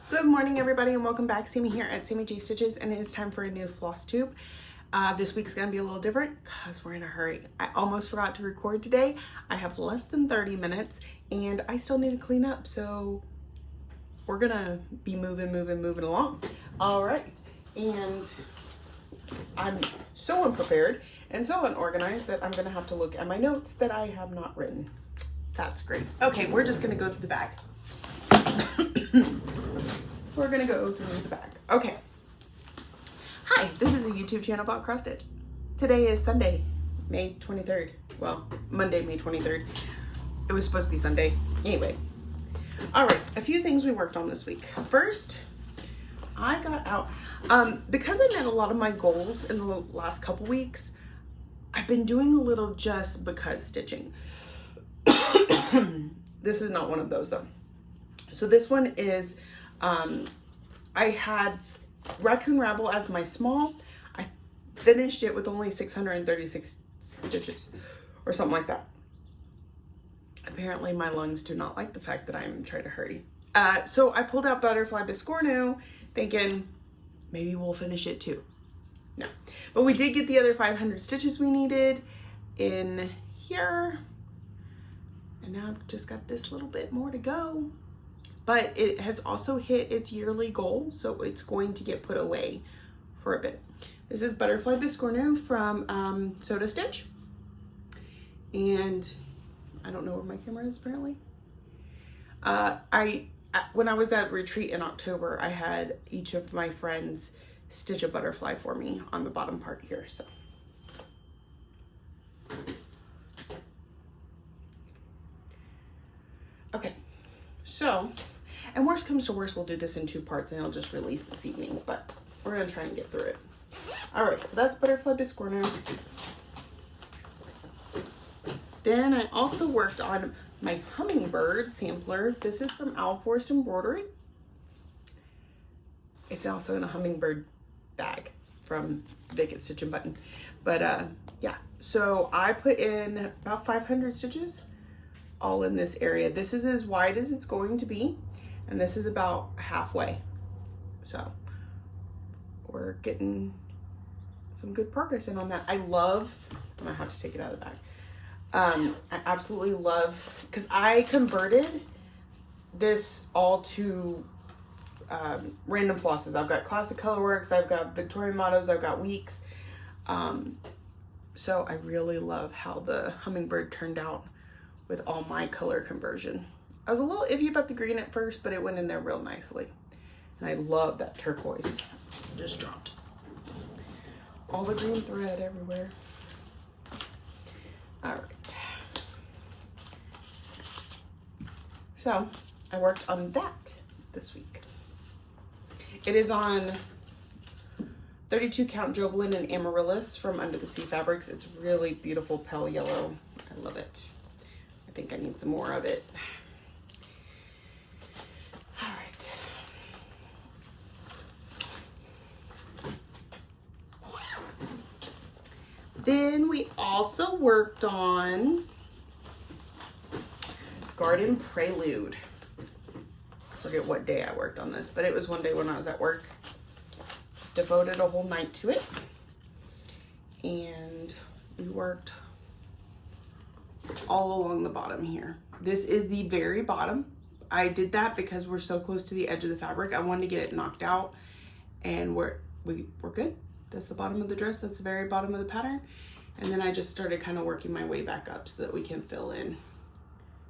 Good morning, everybody, and welcome back. Sammy here at Sammy G Stitches, and it is time for a new floss tube. This week's gonna be a little different because we're in a hurry. I almost forgot to record today. I have less than 30 minutes and I still need to clean up, so we're gonna be moving along. All right, and I'm so unprepared and so unorganized that I'm gonna have to look at my notes that I have not written. That's great. Okay, we're just gonna go through the bag. We're gonna go through the bag. Okay. Hi, this is a YouTube channel about cross stitch. Today is Sunday, May 23rd. Well, Monday, May 23rd. It was supposed to be Sunday. Anyway. All right, a few things we worked on this week. First, I got out, because I met a lot of my goals in the last couple weeks, I've been doing a little just because stitching. This is not one of those though. So this one is, I had Raccoon Rabble as my small. I finished it with only 636 stitches or something like that. Apparently my lungs do not like the fact that I'm trying to hurry. So I pulled out Butterfly Biscornu thinking maybe we'll finish it too. No, but we did get the other 500 stitches we needed in here. And now I've just got this little bit more to go. But it has also hit its yearly goal, so it's going to get put away for a bit. This is Butterfly Biscornu from Soda Stitch. And I don't know where my camera is apparently. When I was at retreat in October, I had each of my friends stitch a butterfly for me on the bottom part here, so. Okay, so, and worst comes to worst, we'll do this in 2 parts and I'll just release this evening, but we're gonna try and get through it. All right, so that's Butterfly Biscornu. Then I also worked on my hummingbird sampler. This is from Owl Forest Embroidery. It's also in a hummingbird bag from Vic at Stitch and Button. But yeah, so I put in about 500 stitches all in this area. This is as wide as it's going to be, and this is about halfway. So we're getting some good progress in on that. I love, I'm gonna have to take it out of the bag. I absolutely love, because I converted this all to random flosses. I've got Classic Colorworks, I've got Victorian Mottos, I've got Weeks. So I really love how the hummingbird turned out with all my color conversion. I was a little iffy about the green at first, but it went in there real nicely. And I love that turquoise. Just dropped all the green thread everywhere. All right. So I worked on that this week. It is on 32 count Jobelan and Amaryllis from Under the Sea Fabrics. It's really beautiful pale yellow. I love it. I think I need some more of it. All right. Then we also worked on Garden Prelude. I forget what day I worked on this, but it was one day when I was at work. Just devoted a whole night to it. And we worked all along the bottom here. This is the very bottom. I did that because we're so close to the edge of the fabric. I wanted to get it knocked out, and we're good. That's the bottom of the dress. That's the very bottom of the pattern. And then I just started kind of working my way back up so that we can fill in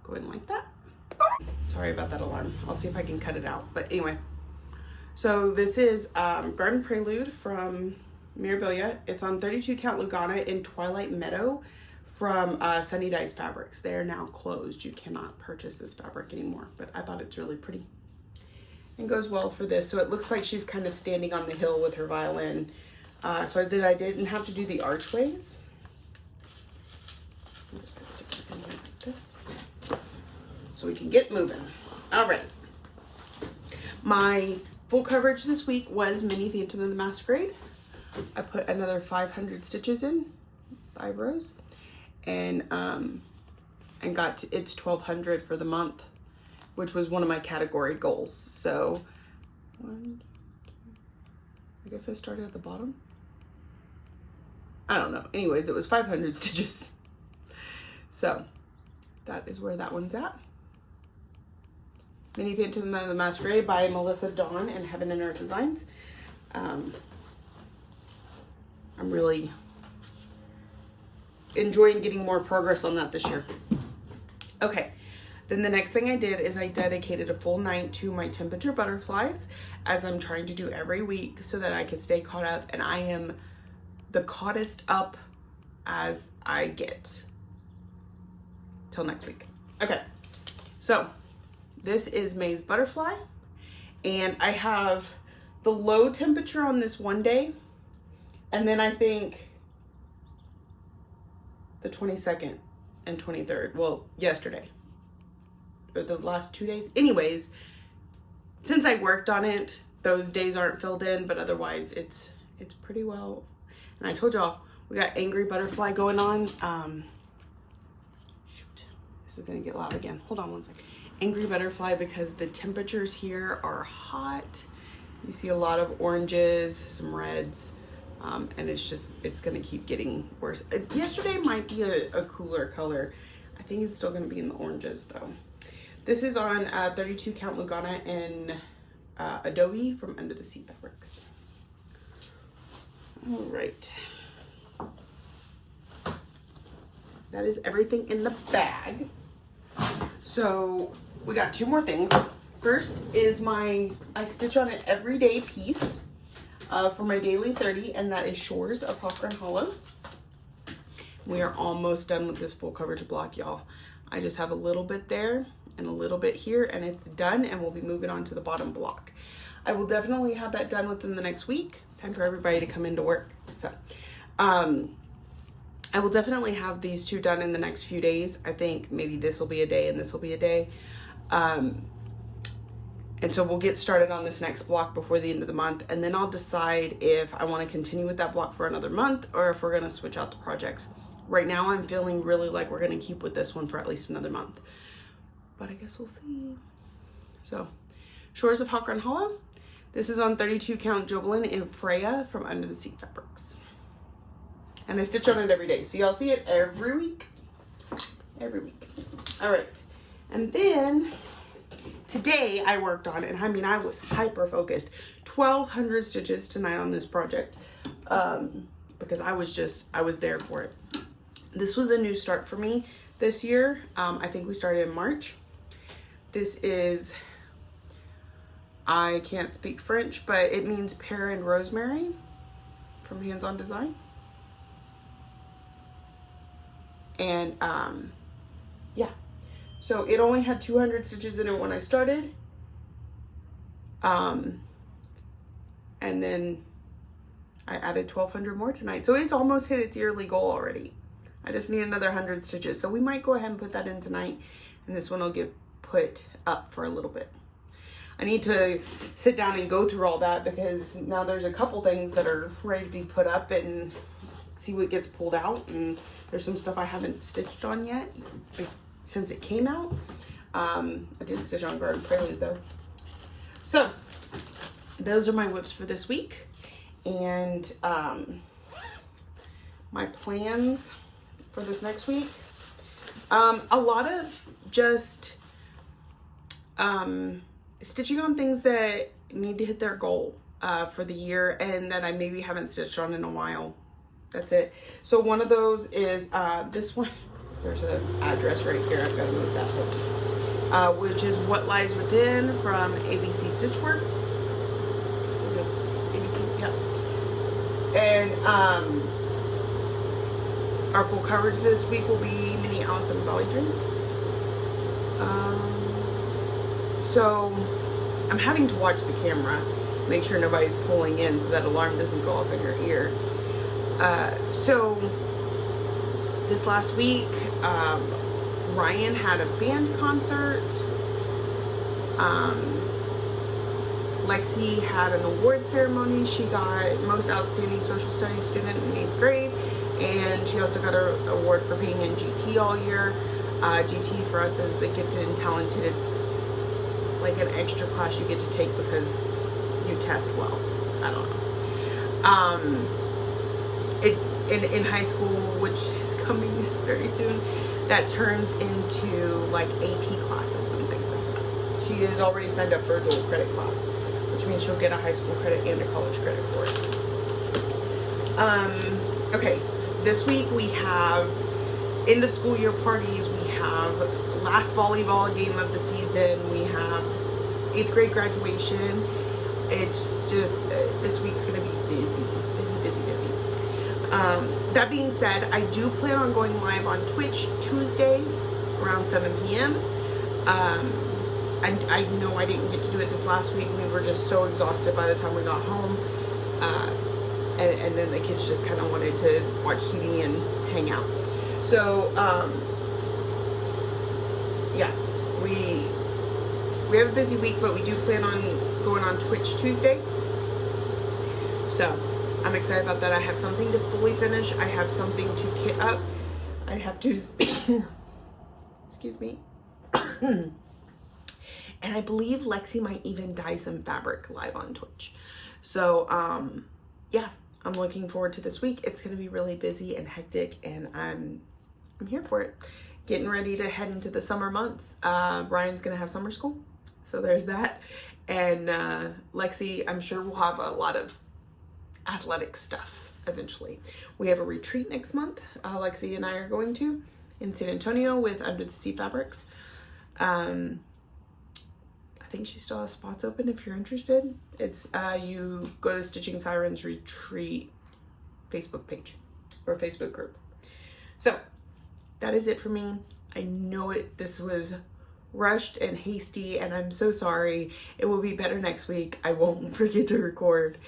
going like that. Sorry about that alarm. I'll see if I can cut it out. But anyway, so this is Garden Prelude from Mirabilia. It's on 32 count Lugana in Twilight Meadow from Sunny Dice Fabrics. They are now closed. You cannot purchase this fabric anymore, but I thought it's really pretty and goes well for this. So it looks like she's kind of standing on the hill with her violin. So I didn't have to do the archways. I'm just gonna stick this in here like this so we can get moving. All right. My full coverage this week was Mini Phantom of the Masquerade. I put another 500 stitches in, 5 rows, and got to, it's 1,200 for the month, which was one of my category goals. So One, I guess I started at the bottom. I don't know. Anyways, it was 500 stitches. So that is where that one's at. Mini Phantom of the Masquerade by Melissa Dawn and Heaven and Earth Designs. I'm really enjoying getting more progress on that this year. Okay, then the next thing I did is I dedicated a full night to my temperature butterflies, as I'm trying to do every week so that I could stay caught up, and I am the caughtest up as I get. Till next week. Okay, so this is May's butterfly, and I have the low temperature on this one day, and then I think the 22nd and 23rd, well, yesterday, or the last 2 days. Anyways, since I worked on it, those days aren't filled in, but otherwise it's pretty well. And I told y'all, we got Angry Butterfly going on. Shoot, this is gonna get loud again. Hold on one second. Angry Butterfly, because the temperatures here are hot. You see a lot of oranges, some reds, and it's gonna keep getting worse. Yesterday might be a cooler color. I think it's still gonna be in the oranges though. This is on 32 count Lugana in Adobe from Under the Sea Fabrics. All right. That is everything in the bag. So we got two more things. First is I stitch on it everyday piece for my daily 30, and that is Shores of Hawthorne Hollow. We are almost done with this full coverage block, y'all. I just have a little bit there and a little bit here, and it's done, and we'll be moving on to the bottom block. I will definitely have that done within the next week. It's time for everybody to come into work. So I will definitely have these two done in the next few days. I think maybe this will be a day and this will be a day. And so we'll get started on this next block before the end of the month, and then I'll decide if I want to continue with that block for another month or if we're going to switch out the projects. Right now I'm feeling really like we're going to keep with this one for at least another month, but I guess we'll see. So Shores of Hawthorne Hollow. This is on 32 count Jovelin in Freya from Under the Sea Fabrics. And I stitch on it every day. So y'all see it every week. Every week. All right. And then today I worked on it. And I mean, I was hyper focused. 1,200 stitches tonight on this project. Because I was there for it. This was a new start for me this year. I think we started in March. This is, I can't speak French, but it means pear and rosemary from Hands On Design. And yeah, so it only had 200 stitches in it when I started. And then I added 1,200 more tonight. So it's almost hit its yearly goal already. I just need another 100 stitches. So we might go ahead and put that in tonight, and this one will get put up for a little bit. I need to sit down and go through all that, because now there's a couple things that are ready to be put up and see what gets pulled out. And there's some stuff I haven't stitched on yet since it came out. I did stitch on Garden Prelude though. So those are my whips for this week. And my plans for this next week, a lot of just stitching on things that need to hit their goal for the year and that I maybe haven't stitched on in a while. That's it. So one of those is this one. There's an address right here. I've got to move that one. Which is What Lies Within from ABC Stitchworks. ABC, yeah. And our full coverage this week will be Mini Alice in Valley Dream. So I'm having to watch the camera, make sure nobody's pulling in so that alarm doesn't go off in your ear. So this last week, Ryan had a band concert. Lexi had an award ceremony. She got Most Outstanding Social Studies Student in 8th grade. And she also got an award for being in GT all year. GT for us is a gifted and talented. It's like an extra class you get to take because do test well. I don't know. In high school, which is coming very soon, that turns into like AP classes and things like that. She is already signed up for a dual credit class, which means she'll get a high school credit and a college credit for it. Okay, this week we have end of school year parties, we have last volleyball game of the season, we have 8th grade graduation. It's just, this week's gonna be busy. That being said, I do plan on going live on Twitch Tuesday around 7 p.m. I know I didn't get to do it this last week. We were just so exhausted by the time we got home. And then the kids just kind of wanted to watch TV and hang out. So, yeah, we have a busy week, but we do plan on going on Twitch Tuesday. So, I'm excited about that. I have something to fully finish. I have something to kit up. I have to, excuse me. And I believe Lexi might even dye some fabric live on Twitch. So, yeah, I'm looking forward to this week. It's going to be really busy and hectic, and I'm here for it. Getting ready to head into the summer months. Ryan's going to have summer school, so there's that. And Lexi, I'm sure we'll have a lot of athletic stuff eventually. We have a retreat next month. Lexi and I are going to in San Antonio with Under the Sea Fabrics. I think she still has spots open if you're interested. It's you go to the Stitching Sirens Retreat Facebook page or Facebook group. So that is it for me. I know this was rushed and hasty, and I'm so sorry. It will be better next week. I won't forget to record.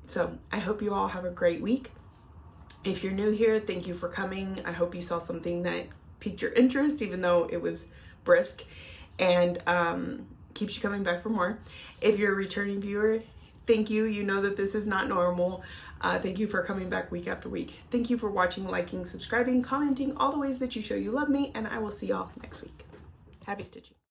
So I hope you all have a great week. If you're new here, thank you for coming. I hope you saw something that piqued your interest, even though it was brisk, and keeps you coming back for more. If you're a returning viewer, thank you. You know that this is not normal. Thank you for coming back week after week. Thank you for watching, liking, subscribing, commenting, all the ways that you show you love me, and I will see y'all next week. Happy stitching.